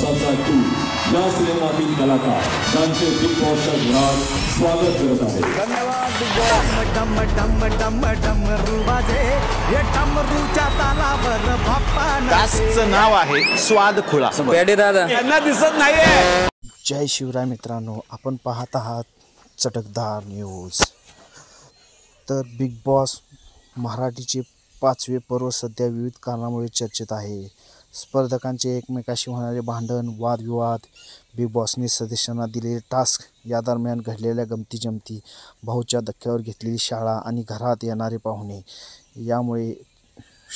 नवसाचा to या सिनेमातील कलाकार त्यांचे बिग बॉसच्या घरात स्वागत करत आहेत. धन्यवाद बिग बॉस. डम डम डम डमरू वाजे हे डमरूच्या तालावर बाप्पा टास्कचं नाव आहे स्वाद खुळा. पेडे दादा यांना दिसत नाहीये. जय शिवराय मित्रांनो, आपण पाहत आहात चटकदार न्यूज. तर बिग बॉस मराठीचे 5वे पर्व सध्या विविध कारणामुळे चर्चेत आहे. स्पर्धकांचे एकमेकाशी होणारे भांडण, वादविवाद, बिग बॉसने सदस्यांना दिलेले टास्क, या दरम्यान घडलेल्या गमती-जमती, भाऊच्या धक्क्यावर घेतलेली शाळा आणि घरात येणारे पाहुणे, यामुळे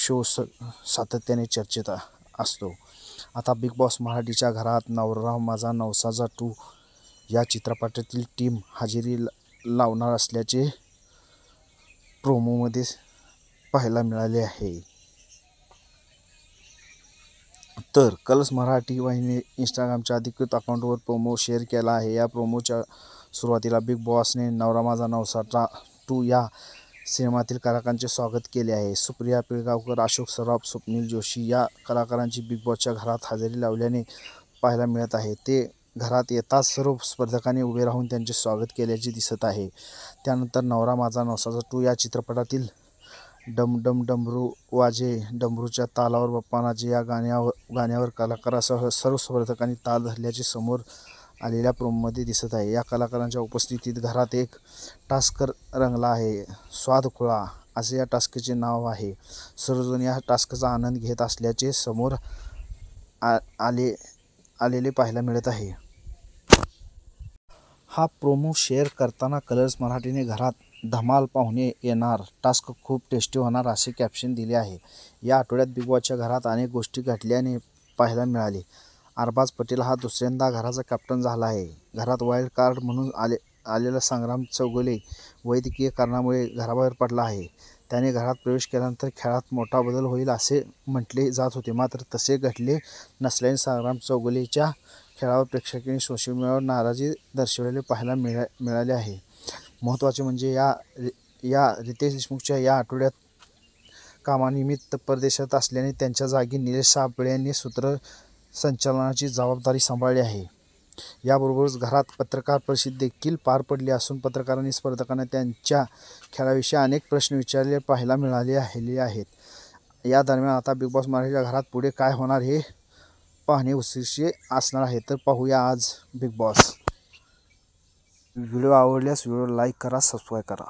शो सातत्याने चर्चेत असतो. आता बिग बॉस मराठीच्या घरात नवरा माझा नवसाचा 2 या चित्रपटातील टीम हजेरी लावणार असल्याचे प्रोमोमध्ये पाहायला मिळाले आहे. तर कलर्स मराठी वाहिनी इंस्टाग्रामच्या अधिकृत अकाउंटवर प्रोमो शेअर केला आहे. या प्रोमोच्या सुरुवातीला बिग बॉसने नवरा माझा नवसाचा 2 या सिनेमातील कलाकारांचे स्वागत केले आहे. सुप्रिया पिळगावकर, अशोक सराफ, स्वप्नील जोशी या कलाकारांची बिग बॉसच्या घरात हजेरी लावल्याने पाहायला मिळत आहे. ते घरात येताच सर्व स्पर्धकांनी उभे राहून त्यांचे स्वागत केल्याचे दिसत आहे. त्यानंतर नवरा माझा नवसाचा 2 या चित्रपटातील डम डम डमरू वाजे डमरूच्या तालावर बाप्पा नाचे या गाण्यावर कलाकारासह सर्व स्पर्धकांनी ताल धरल्याचे समोर आलेल्या प्रोमोमध्ये दिसत आहे. या कलाकारांच्या उपस्थितीत घरात एक टास्क रंगला आहे. स्वाद खुळा असे या टास्कचे नाव आहे. सर्वजण या टास्कचा आनंद घेत असल्याचे समोर आलेले पाहायला मिळत आहे. हा प्रोमो शेअर करताना कलर्स मराठीने घरात धमाल पाहुणे येणार, टास्क खूप टेस्टी होणार असे कॅप्शन दिले आहे. या आठवड्यात बिग बॉसच्या घरात अनेक गोष्टी घडल्याने पाहायला मिळाले. अरबाज पटेल हा दुसऱ्यांदा घराचा कॅप्टन झाला आहे. घरात वाईल्ड कार्ड म्हणून आलेला संग्राम चौगुले वैद्यकीय कारणामुळे घराबाहेर पडला आहे. त्याने घरात प्रवेश केल्यानंतर खेळात मोठा बदल होईल असे म्हटले जात होते, मात्र तसे घडले नसल्याने संग्राम चौगुलेच्या खेळावर प्रेक्षकांनी सोशल मीडियावर नाराजी दर्शवलेले पाहायला मिळाले आहे. महत्त्वाचे म्हणजे या रितेश देशमुखच्या या आठवड्यात कामानिमित्त परदेशात असल्याने त्यांच्या जागी निलेश साबळे यांनी सूत्रसंचालनाची जबाबदारी सांभाळली आहे. याबरोबरच घरात पत्रकार परिषद देखील पार पडली असून पत्रकारांनी स्पर्धकांना त्यांच्या खेळाविषयी अनेक प्रश्न विचारले पाहायला मिळाले आहेत. या दरम्यान आता बिग बॉस मराठीच्या घरात पुढे काय होणार हे पाहणे उत्सुक असणार आहे. तर पाहूया आज बिग बॉस. व्हिडिओ आवडल्यास व्हिडिओ लाईक करा, सबस्क्राईब करा.